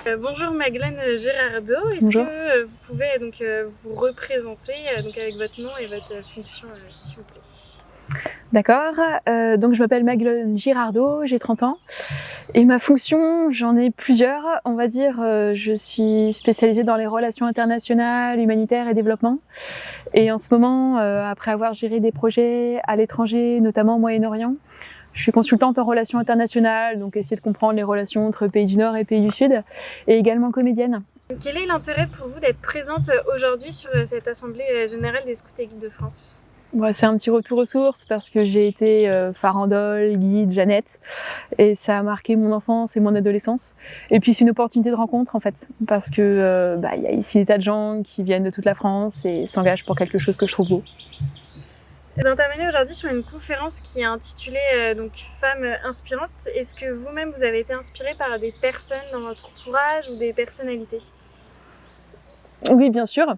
Bonjour Magdeleine Girardot, est-ce Bonjour. que vous pouvez vous représenter avec votre nom et votre fonction s'il vous plaît? D'accord. Donc je m'appelle Magdeleine Girardot, j'ai 30 ans. Et ma fonction, j'en ai plusieurs. On va dire, je suis spécialisée dans les relations internationales, humanitaires et développement. Et en ce moment, après avoir géré des projets à l'étranger, notamment au Moyen-Orient, je suis consultante en relations internationales, donc essayer de comprendre les relations entre pays du Nord et pays du Sud, et également comédienne. Quel est l'intérêt pour vous d'être présente aujourd'hui sur cette Assemblée générale des scouts et guides de France? Bon, c'est un petit retour aux sources parce que j'ai été farandole, guide, Jeannette, et ça a marqué mon enfance et mon adolescence. Et puis c'est une opportunité de rencontre en fait, parce que y a ici des tas de gens qui viennent de toute la France et s'engagent pour quelque chose que je trouve beau. Vous intervenez aujourd'hui sur une conférence qui est intitulée Femmes inspirantes. Est-ce que vous-même vous avez été inspirée par des personnes dans votre entourage ou des personnalités? Oui, bien sûr.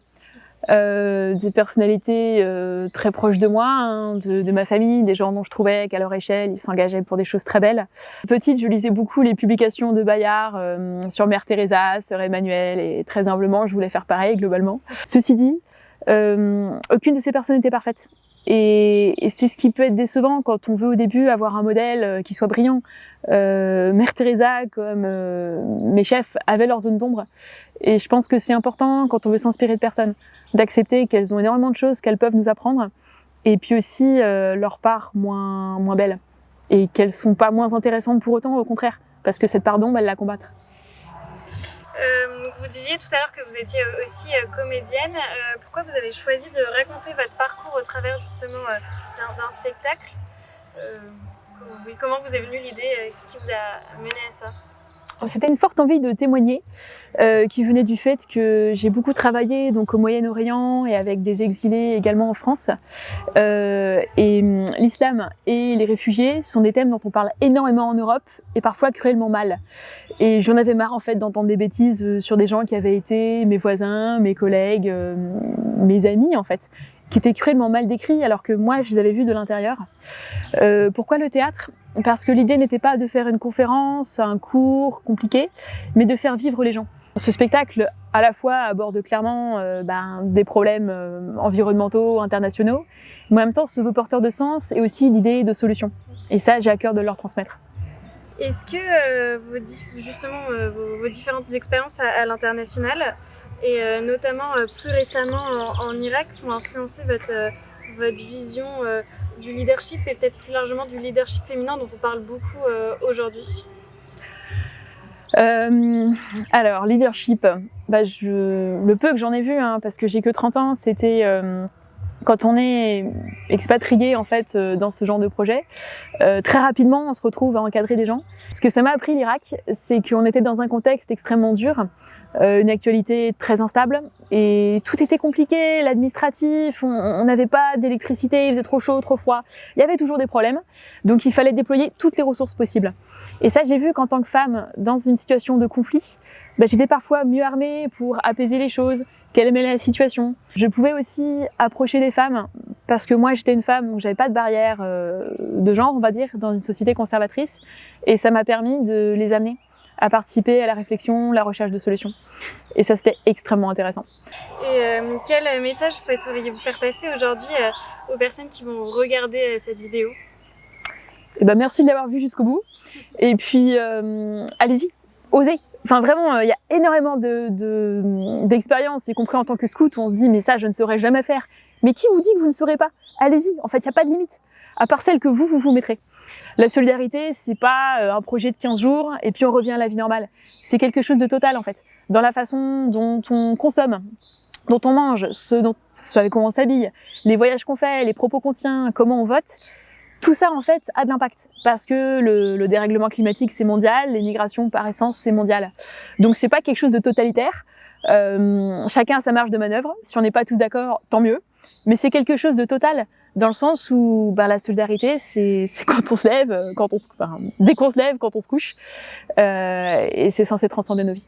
Des personnalités très proches de moi, hein, de ma famille, des gens dont je trouvais qu'à leur échelle, ils s'engageaient pour des choses très belles. Petite, je lisais beaucoup les publications de Bayard sur Mère Teresa, Sœur Emmanuelle, et très humblement, je voulais faire pareil globalement. Ceci dit, aucune de ces personnes n'était parfaite. Et c'est ce qui peut être décevant quand on veut au début avoir un modèle qui soit brillant. Mère Teresa, comme mes chefs, avaient leur zone d'ombre. Et je pense que c'est important quand on veut s'inspirer de personnes, d'accepter qu'elles ont énormément de choses qu'elles peuvent nous apprendre, et puis aussi leur part moins belle, et qu'elles sont pas moins intéressantes pour autant, au contraire, parce que cette part d'ombre, elles la combattent. Vous disiez tout à l'heure que vous étiez aussi comédienne. Pourquoi vous avez choisi de raconter votre parcours au travers justement d'un spectacle? Comment vous est venue l'idée? Qu'est-ce qui vous a mené à ça? C'était une forte envie de témoigner qui venait du fait que j'ai beaucoup travaillé donc au Moyen-Orient et avec des exilés également en France. L'islam et les réfugiés sont des thèmes dont on parle énormément en Europe et parfois cruellement mal. Et j'en avais marre en fait d'entendre des bêtises sur des gens qui avaient été mes voisins, mes collègues, mes amis en fait, qui étaient cruellement mal décrits alors que moi je les avais vus de l'intérieur. Pourquoi le théâtre ? Parce que l'idée n'était pas de faire une conférence, un cours compliqué, mais de faire vivre les gens. Ce spectacle, à la fois, aborde clairement des problèmes environnementaux, internationaux, mais en même temps se veut porteur de sens et aussi d'idées de solutions. Et ça, j'ai à cœur de leur transmettre. Est-ce que vos différentes expériences à l'international, et notamment plus récemment en Irak, ont influencé votre vision du leadership et peut-être plus largement du leadership féminin dont on parle beaucoup aujourd'hui? Alors, leadership, le peu que j'en ai vu, hein, parce que j'ai que 30 ans, c'était quand on est expatrié en fait dans ce genre de projet, très rapidement on se retrouve à encadrer des gens. Ce que ça m'a appris l'Irak, c'est qu'on était dans un contexte extrêmement dur, une actualité très instable et tout était compliqué, l'administratif, on n'avait pas d'électricité, il faisait trop chaud, trop froid, il y avait toujours des problèmes, donc il fallait déployer toutes les ressources possibles. Et ça, j'ai vu qu'en tant que femme, dans une situation de conflit, j'étais parfois mieux armée pour apaiser les choses, calmer la situation. Je pouvais aussi approcher des femmes, parce que moi j'étais une femme, donc j'avais pas de barrière de genre, on va dire, dans une société conservatrice, et ça m'a permis de les amener à participer à la réflexion, la recherche de solutions. Et ça, c'était extrêmement intéressant. Et quel message souhaiteriez-vous faire passer aujourd'hui aux personnes qui vont regarder cette vidéo? Merci de l'avoir vu jusqu'au bout. Et puis, allez-y, osez. Enfin, vraiment, il y a énormément d'expériences, y compris en tant que scout, où on se dit « mais ça, je ne saurais jamais faire ». Mais qui vous dit que vous ne saurez pas? Allez-y, en fait, il n'y a pas de limite, à part celle que vous mettrez. La solidarité, c'est pas un projet de 15 jours et puis on revient à la vie normale. C'est quelque chose de total, en fait, dans la façon dont on consomme, dont on mange, ce avec quoi on s'habille, les voyages qu'on fait, les propos qu'on tient, comment on vote. Tout ça, en fait, a de l'impact, parce que le dérèglement climatique, c'est mondial, les migrations, par essence, c'est mondial. Donc, c'est pas quelque chose de totalitaire. Chacun a sa marge de manœuvre. Si on n'est pas tous d'accord, tant mieux. Mais c'est quelque chose de total, dans le sens où la solidarité, c'est quand on se lève, dès qu'on se lève, quand on se couche. Et c'est censé transcender nos vies.